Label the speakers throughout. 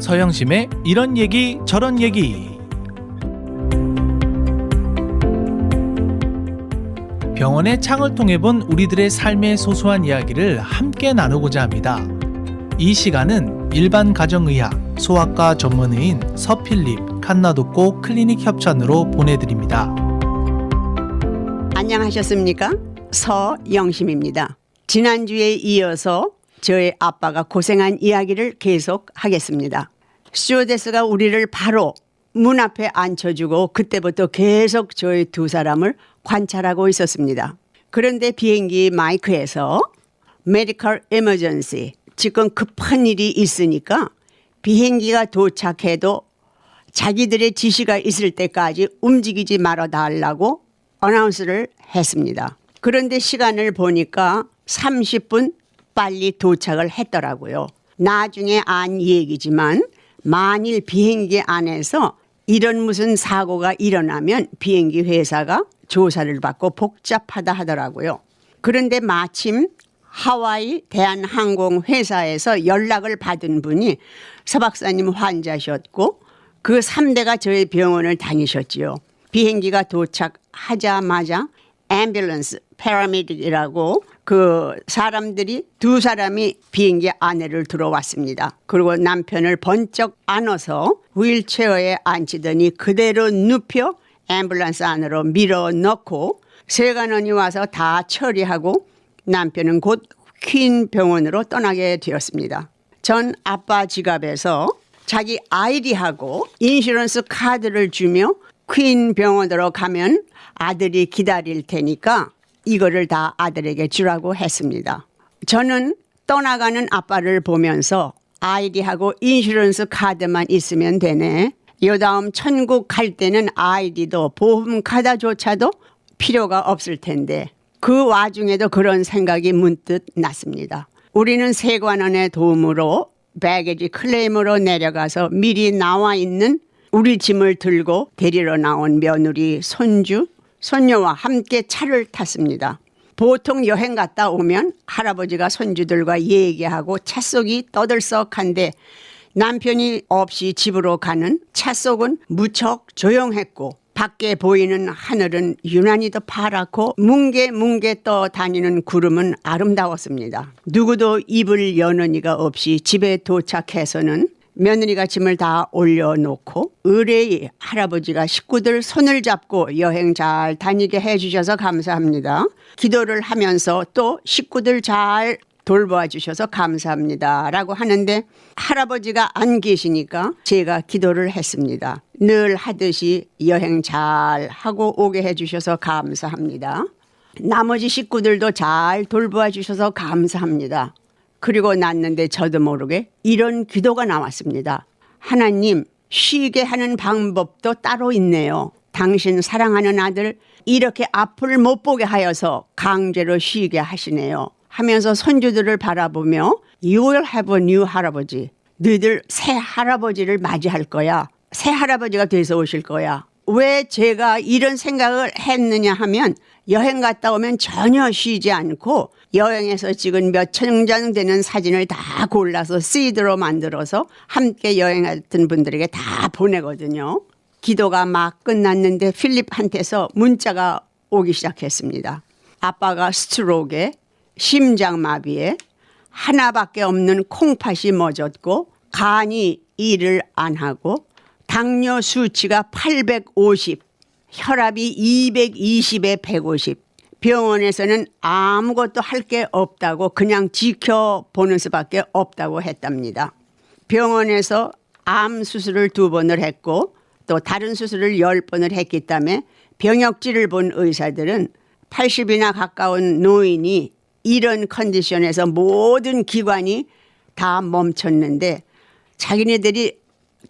Speaker 1: 서영심의 이런 얘기 저런 얘기. 병원의 창을 통해 본 우리들의 삶의 소소한 이야기를 함께 나누고자 합니다. 이 시간은 일반 가정의학, 소아과 전문의인 서필립 칸나독고 클리닉 협찬으로 보내드립니다.
Speaker 2: 안녕하셨습니까? 서영심입니다. 지난주에 이어서 저희 아빠가 고생한 이야기를 계속하겠습니다. 스튜어데스가 우리를 바로 문 앞에 앉혀주고 그때부터 계속 저희 두 사람을 관찰하고 있었습니다. 그런데 비행기 마이크에서 메디컬 에머전시, 지금 급한 일이 있으니까 비행기가 도착해도 자기들의 지시가 있을 때까지 움직이지 말아 달라고 어나운스를 했습니다. 그런데 시간을 보니까 30분 빨리 도착을 했더라고요. 나중에 안 얘기지만 만일 비행기 안에서 이런 무슨 사고가 일어나면 비행기 회사가 조사를 받고 복잡하다 하더라고요. 그런데 마침 하와이 대한항공회사에서 연락을 받은 분이 서 박사님 환자셨고 그 3대가 저희 병원을 다니셨지요. 비행기가 도착하자마자 앰뷸런스, 패러메딕이라고 그 사람들이 두 사람이 비행기 안에를 들어왔습니다. 그리고 남편을 번쩍 안아서 휠체어에 앉히더니 그대로 눕혀 앰뷸런스 안으로 밀어넣고 세관원이 와서 다 처리하고 남편은 곧 퀸 병원으로 떠나게 되었습니다. 전 아빠 지갑에서 자기 아이디하고 인슈런스 카드를 주며 퀸 병원으로 가면 아들이 기다릴 테니까 이거를 다 아들에게 주라고 했습니다. 저는 떠나가는 아빠를 보면서 아이디하고 인슈런스 카드만 있으면 되네. 요 다음 천국 갈 때는 아이디도 보험 카드조차도 필요가 없을 텐데 그 와중에도 그런 생각이 문득 났습니다. 우리는 세관원의 도움으로 배게지 클레임으로 내려가서 미리 나와 있는 우리 짐을 들고 데리러 나온 며느리, 손주, 손녀와 함께 차를 탔습니다. 보통 여행 갔다 오면 할아버지가 손주들과 얘기하고 찻속이 떠들썩한데 남편이 없이 집으로 가는 찻속은 무척 조용했고 밖에 보이는 하늘은 유난히도 파랗고 뭉게뭉게 떠다니는 구름은 아름다웠습니다. 누구도 입을 여는 이가 없이 집에 도착해서는 며느리가 짐을 다 올려놓고 의뢰의 할아버지가 식구들 손을 잡고 여행 잘 다니게 해주셔서 감사합니다. 기도를 하면서 또 식구들 잘 돌보아 주셔서 감사합니다 라고 하는데 할아버지가 안 계시니까 제가 기도를 했습니다. 늘 하듯이 여행 잘 하고 오게 해주셔서 감사합니다. 나머지 식구들도 잘 돌보아 주셔서 감사합니다. 그리고 났는데 저도 모르게 이런 기도가 나왔습니다. 하나님, 쉬게 하는 방법도 따로 있네요. 당신 사랑하는 아들 이렇게 앞을 못 보게 하여서 강제로 쉬게 하시네요. 하면서 손주들을 바라보며 You will have a new 할아버지. 너희들 새 할아버지를 맞이할 거야. 새 할아버지가 돼서 오실 거야. 왜 제가 이런 생각을 했느냐 하면 여행 갔다 오면 전혀 쉬지 않고 여행에서 찍은 몇 천 장 되는 사진을 다 골라서 시드로 만들어서 함께 여행했던 분들에게 다 보내거든요. 기도가 막 끝났는데 필립한테서 문자가 오기 시작했습니다. 아빠가 스트로크에 심장마비에 하나밖에 없는 콩팥이 멎었고 간이 일을 안 하고 당뇨 수치가 850, 혈압이 220에 150. 병원에서는 아무것도 할 게 없다고 그냥 지켜보는 수밖에 없다고 했답니다. 병원에서 암 수술을 2번을 했고 또 다른 수술을 10번을 했기 때문에 병역지를 본 의사들은 80이나 가까운 노인이 이런 컨디션에서 모든 기관이 다 멈췄는데 자기네들이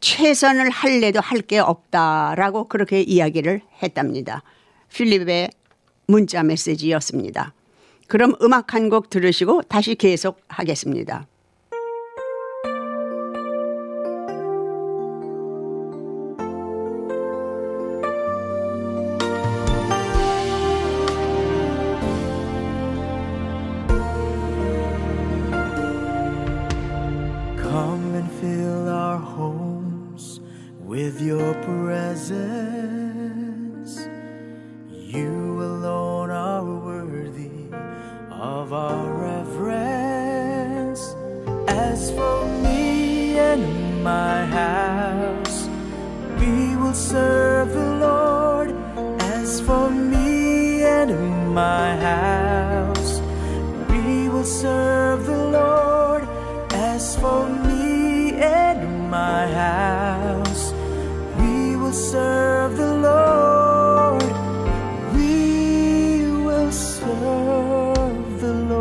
Speaker 2: 최선을 할래도 할 게 없다라고 그렇게 이야기를 했답니다. 필립의 문자 메시지였습니다. 그럼 음악 한 곡 들으시고 다시 계속하겠습니다.
Speaker 3: Come and fill our home of our reverence. As for me and my house, we will serve the Lord. As for me and my house, we will serve the Lord. As for me and my house, we will serve the Lord. We will serve the Lord.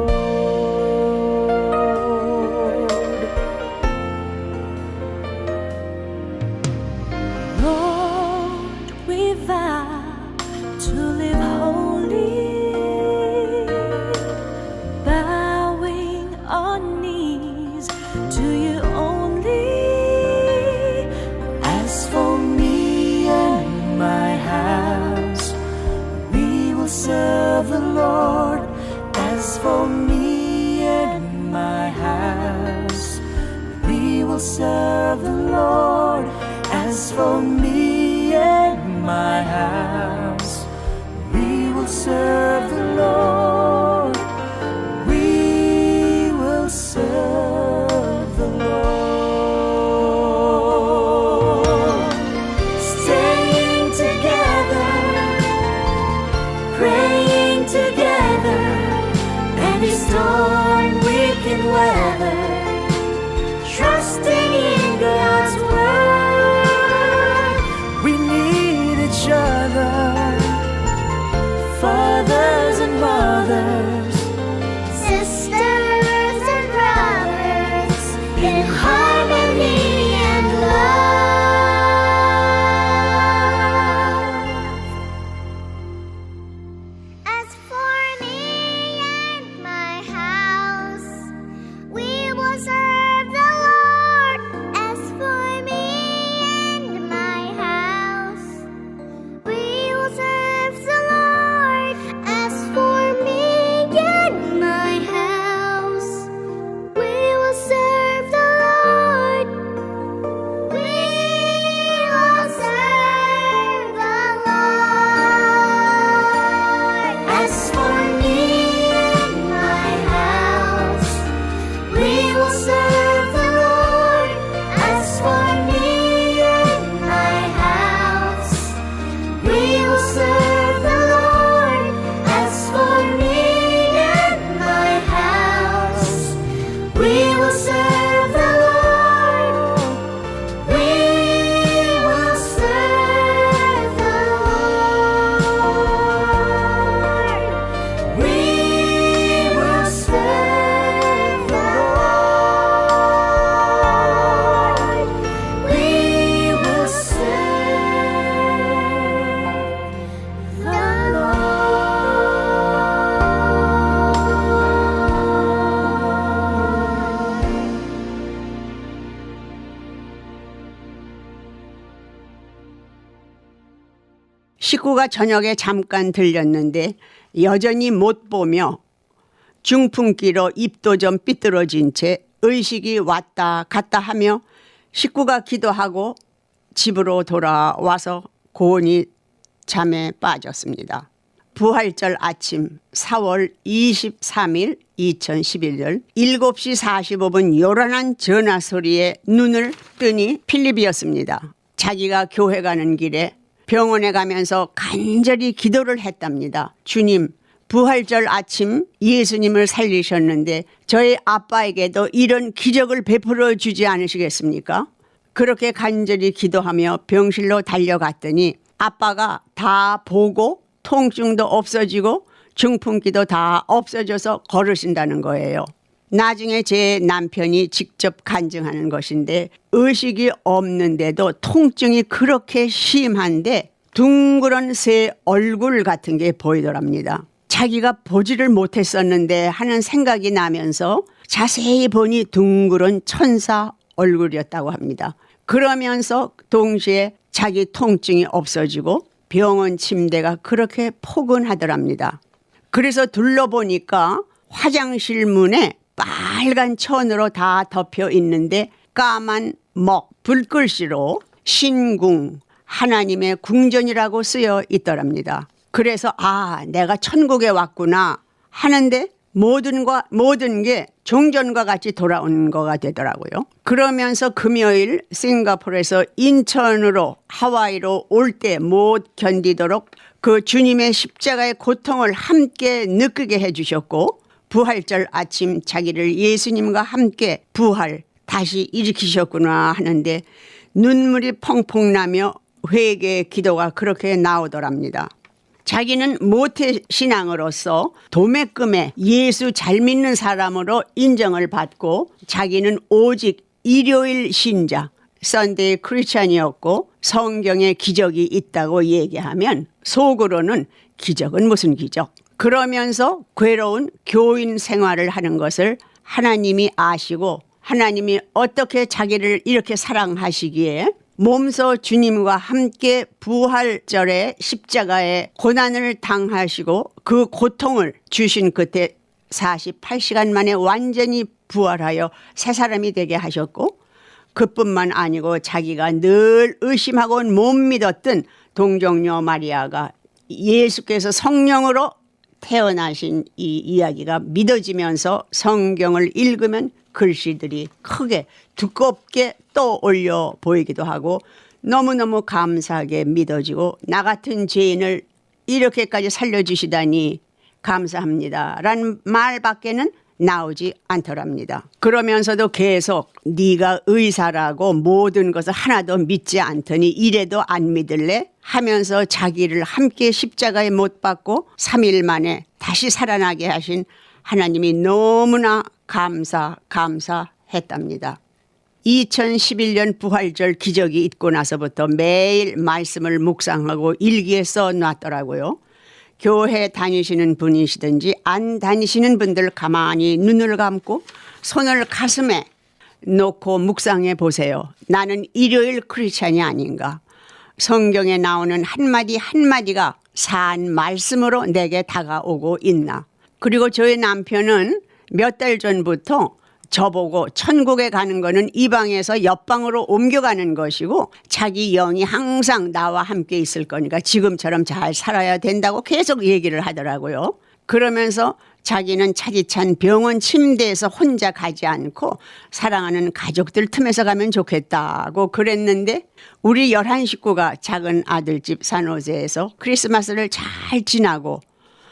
Speaker 4: Lord, we vow to live holy, bowing our knees to you only.
Speaker 3: As for me and my house, we will serve the Lord. As for me and my house, we will serve the Lord. As for me and my house, we will serve the Lord. We will serve the Lord. Staying together, praying together, any storm we can weather, trusting in God's word. We need each other, fathers and mothers,
Speaker 5: Sisters and brothers, in harmony and love. As for me and my house, we will serve the Lord. As for me and my house, we will serve the Lord. As for me and my house, we will serve the Lord. We will serve the Lord. As for me and my house, we will serve the Lord. As for me and my house, we will serve the Lord. As for me and my house, we will serve the Lord. We will serve the Lord. We will serve the Lord. We will serve the Lord.
Speaker 2: 식구가 저녁에 잠깐 들렸는데 여전히 못 보며 중풍기로 입도 좀 삐뚤어진 채 의식이 왔다 갔다 하며 식구가 기도하고 집으로 돌아와서 고온히 잠에 빠졌습니다. 부활절 아침 4월 23일 2011년 7시 45분 요란한 전화 소리에 눈을 뜨니 필립이었습니다. 자기가 교회 가는 길에 병원에 가면서 간절히 기도를 했답니다. 주님, 부활절 아침 예수님을 살리셨는데 저희 아빠에게도 이런 기적을 베풀어 주지 않으시겠습니까? 그렇게 간절히 기도하며 병실로 달려갔더니 아빠가 다 보고 통증도 없어지고 중풍기도 다 없어져서 걸으신다는 거예요. 나중에 제 남편이 직접 간증하는 것인데 의식이 없는데도 통증이 그렇게 심한데 둥그런 새 얼굴 같은 게 보이더랍니다. 자기가 보지를 못했었는데 하는 생각이 나면서 자세히 보니 둥그런 천사 얼굴이었다고 합니다. 그러면서 동시에 자기 통증이 없어지고 병원 침대가 그렇게 포근하더랍니다. 그래서 둘러보니까 화장실 문에 빨간 천으로 다 덮여 있는데 까만 먹 붉글씨로 신궁 하나님의 궁전이라고 쓰여 있더랍니다. 그래서 아, 내가 천국에 왔구나 하는데 모든 게 종전과 같이 돌아온 거가 되더라고요. 그러면서 금요일 싱가포르에서 인천으로 하와이로 올 때 못 견디도록 그 주님의 십자가의 고통을 함께 느끼게 해주셨고, 부활절 아침 자기를 예수님과 함께 다시 일으키셨구나 하는데 눈물이 펑펑 나며 회개 기도가 그렇게 나오더랍니다. 자기는 모태신앙으로서 도매금에 예수 잘 믿는 사람으로 인정을 받고, 자기는 오직 일요일 신자, 썬데이 크리스찬이었고 성경에 기적이 있다고 얘기하면 속으로는 기적은 무슨 기적? 그러면서 괴로운 교인 생활을 하는 것을 하나님이 아시고, 하나님이 어떻게 자기를 이렇게 사랑하시기에 몸소 주님과 함께 부활절에 십자가의 고난을 당하시고 그 고통을 주신 그때 48시간 만에 완전히 부활하여 새 사람이 되게 하셨고, 그뿐만 아니고 자기가 늘 의심하고 못 믿었던 동정녀 마리아가 예수께서 성령으로 태어나신 이 이야기가 믿어지면서 성경을 읽으면 글씨들이 크게 두껍게 떠올려 보이기도 하고 너무너무 감사하게 믿어지고, 나 같은 죄인을 이렇게까지 살려주시다니 감사합니다 라는 말밖에는 나오지 않더랍니다. 그러면서도 계속 네가 의사라고 모든 것을 하나도 믿지 않더니 이래도 안 믿을래? 하면서 자기를 함께 십자가에 못 박고 3일 만에 다시 살아나게 하신 하나님이 너무나 감사했답니다. 2011년 부활절 기적이 있고 나서부터 매일 말씀을 묵상하고 일기에 써놨더라고요. 교회 다니시는 분이시든지 안 다니시는 분들 가만히 눈을 감고 손을 가슴에 놓고 묵상해 보세요. 나는 일요일 크리스찬이 아닌가? 성경에 나오는 한마디 한마디가 산 말씀으로 내게 다가오고 있나? 그리고 저희 남편은 몇 달 전부터 저보고 천국에 가는 거는 이방에서 옆방으로 옮겨가는 것이고 자기 영이 항상 나와 함께 있을 거니까 지금처럼 잘 살아야 된다고 계속 얘기를 하더라고요. 그러면서 자기는 차디찬 병원 침대에서 혼자 가지 않고 사랑하는 가족들 틈에서 가면 좋겠다고 그랬는데, 우리 11식구가 작은 아들집 산호세에서 크리스마스를 잘 지나고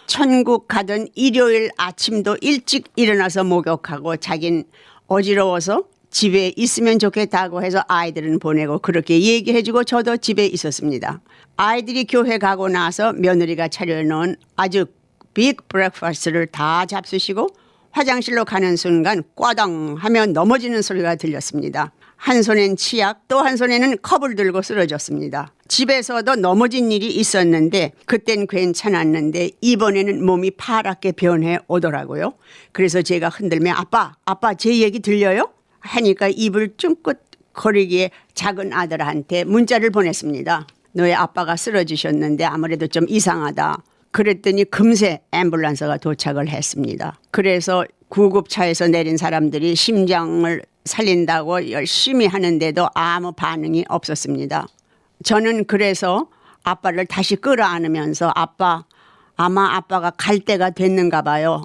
Speaker 2: 천국 가던 일요일 아침도 일찍 일어나서 목욕하고, 자긴 어지러워서 집에 있으면 좋겠다고 해서 아이들은 보내고 그렇게 얘기해주고 저도 집에 있었습니다. 아이들이 교회 가고 나서 며느리가 차려놓은 아주 빅 브렉퍼스트를 다 잡수시고 화장실로 가는 순간 꽈당 하면 넘어지는 소리가 들렸습니다. 한 손엔 치약, 또 한 손에는 컵을 들고 쓰러졌습니다. 집에서도 넘어진 일이 있었는데 그땐 괜찮았는데 이번에는 몸이 파랗게 변해 오더라고요. 그래서 제가 흔들며 아빠 제 얘기 들려요? 하니까 입을 쫑긋 거리기에 작은 아들한테 문자를 보냈습니다. 너의 아빠가 쓰러지셨는데 아무래도 좀 이상하다. 그랬더니 금세 앰뷸런스가 도착을 했습니다. 그래서 구급차에서 내린 사람들이 심장을 살린다고 열심히 하는데도 아무 반응이 없었습니다. 저는 그래서 아빠를 다시 끌어안으면서 아마 아빠가 갈 때가 됐는가 봐요.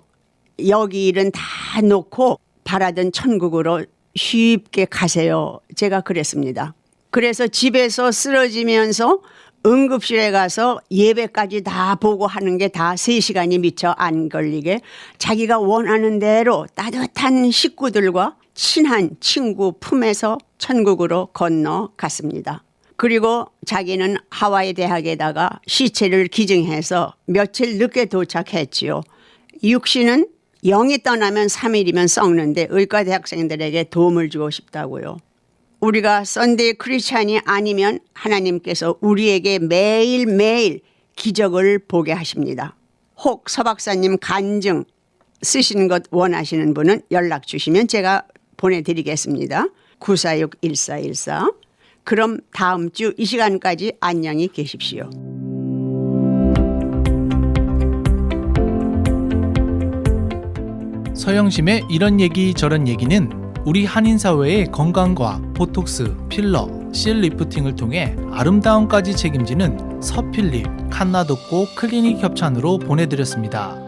Speaker 2: 여기 일은 다 놓고 바라던 천국으로 쉽게 가세요. 제가 그랬습니다. 그래서 집에서 쓰러지면서 응급실에 가서 예배까지 다 보고 하는 게 다 3시간이 미처 안 걸리게 자기가 원하는 대로 따뜻한 식구들과 친한 친구 품에서 천국으로 건너갔습니다. 그리고 자기는 하와이 대학에다가 시체를 기증해서 며칠 늦게 도착했지요. 육신은 영이 떠나면 3일이면 썩는데 의과대 학생들에게 도움을 주고 싶다고요. 우리가 썬데이 크리스찬이 아니면 하나님께서 우리에게 매일매일 기적을 보게 하십니다. 혹 서 박사님 간증 쓰시는 것 원하시는 분은 연락 주시면 제가 보내드리겠습니다. 946-1414. 그럼 다음 주 이 시간까지 안녕히 계십시오.
Speaker 1: 서영심의 이런 얘기 저런 얘기는 우리 한인사회의 건강과 보톡스, 필러, 실 리프팅을 통해 아름다움까지 책임지는 서필립 칸나독고 클리닉 협찬으로 보내드렸습니다.